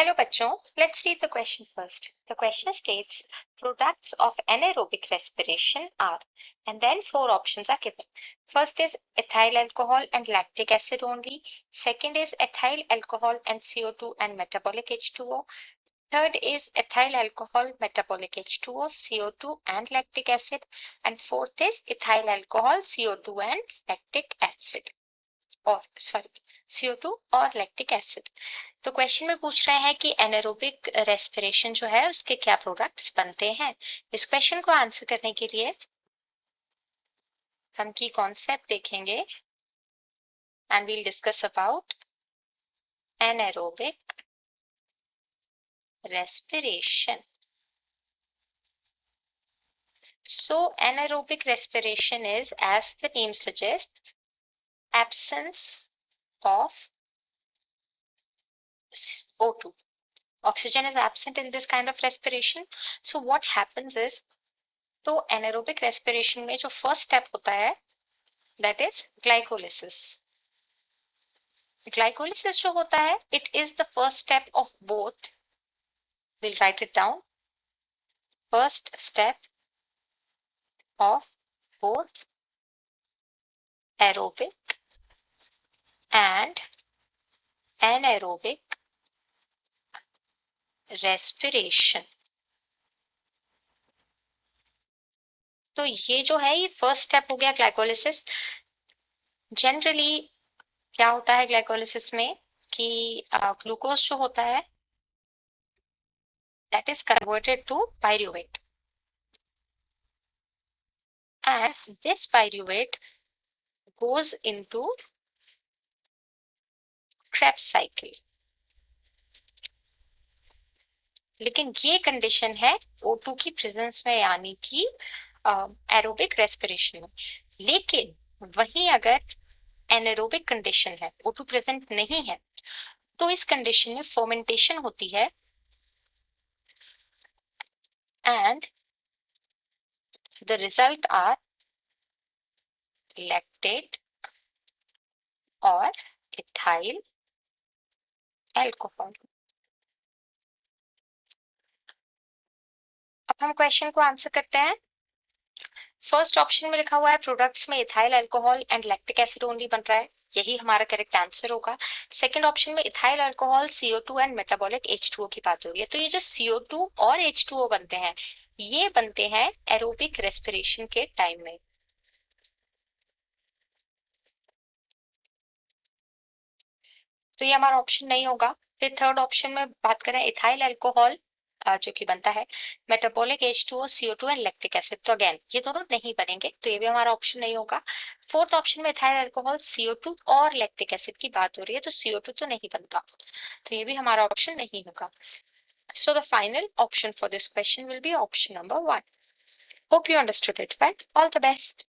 Hello bachcho, let's read the question first. The question states products of anaerobic respiration are, and then four options are given. First is ethyl alcohol and lactic acid only. Second is ethyl alcohol and CO2 and metabolic H2O. Third is ethyl alcohol, metabolic H2O, CO2 and lactic acid. And fourth is ethyl alcohol, CO2 and lactic acid. और sorry CO2 और lactic acid. तो question में पूछ रहे हैं कि anaerobic respiration जो है उसके क्या प्रोडक्ट्स बनते हैं। इस क्वेश्चन को आंसर करने के लिए हम की कॉन्सेप्ट देखेंगे and will discuss about anaerobic respiration. So anaerobic respiration is, as the name suggests, absence of O2. Oxygen is absent in this kind of respiration. So what happens is, तो anaerobic respiration में जो first step होता है that is glycolysis. Glycolysis जो होता है it is the first step of both. We'll write it down. First step of both aerobic and anaerobic respiration. तो ये जो है ये फर्स्ट स्टेप हो गया ग्लाइकोलिसिस। जनरली क्या होता है ग्लाइकोलिसिस में कि ग्लूकोज जो होता है that is converted to pyruvate, and this pyruvate goes into Krebs cycle. लेकिन ये कंडीशन है O2 की प्रेजेंस में यानी कि एरोबिक रेस्पिरेशन में। लेकिन वहीं अगर एनारोबिक कंडीशन है O2 प्रेजेंट नहीं है तो इस कंडीशन में फर्मेंटेशन होती है and the result are lactate और इथाइल एल्कोहल। अब हम क्वेश्चन को आंसर करते हैं। फर्स्ट ऑप्शन में लिखा हुआ है प्रोडक्ट्स में ethyl alcohol and lactic acid only बन रहा है, यही हमारा करेक्ट आंसर होगा। सेकंड ऑप्शन में ethyl alcohol, CO2 and metabolic H2O की बात हो रही है। तो ये जो CO2 और H2O बनते हैं ये बनते हैं एरोबिक रेस्पिरेशन के टाइम में। तो ये हमारा ऑप्शन नहीं होगा। फिर थर्ड ऑप्शन में बात करें इथाइल अल्कोहल जो कि बनता है metabolic H2O, CO2 and lactic acid, तो अगेन ये दोनों नहीं बनेंगे, तो ये भी हमारा ऑप्शन नहीं होगा। फोर्थ ऑप्शन में इथाइल अल्कोहल, CO2 और लैक्टिक एसिड की बात हो रही है, तो CO2 तो नहीं बनता, तो ये भी हमारा ऑप्शन नहीं होगा। So the final option for this question will be option number 1. Hope you understood it well. All the best.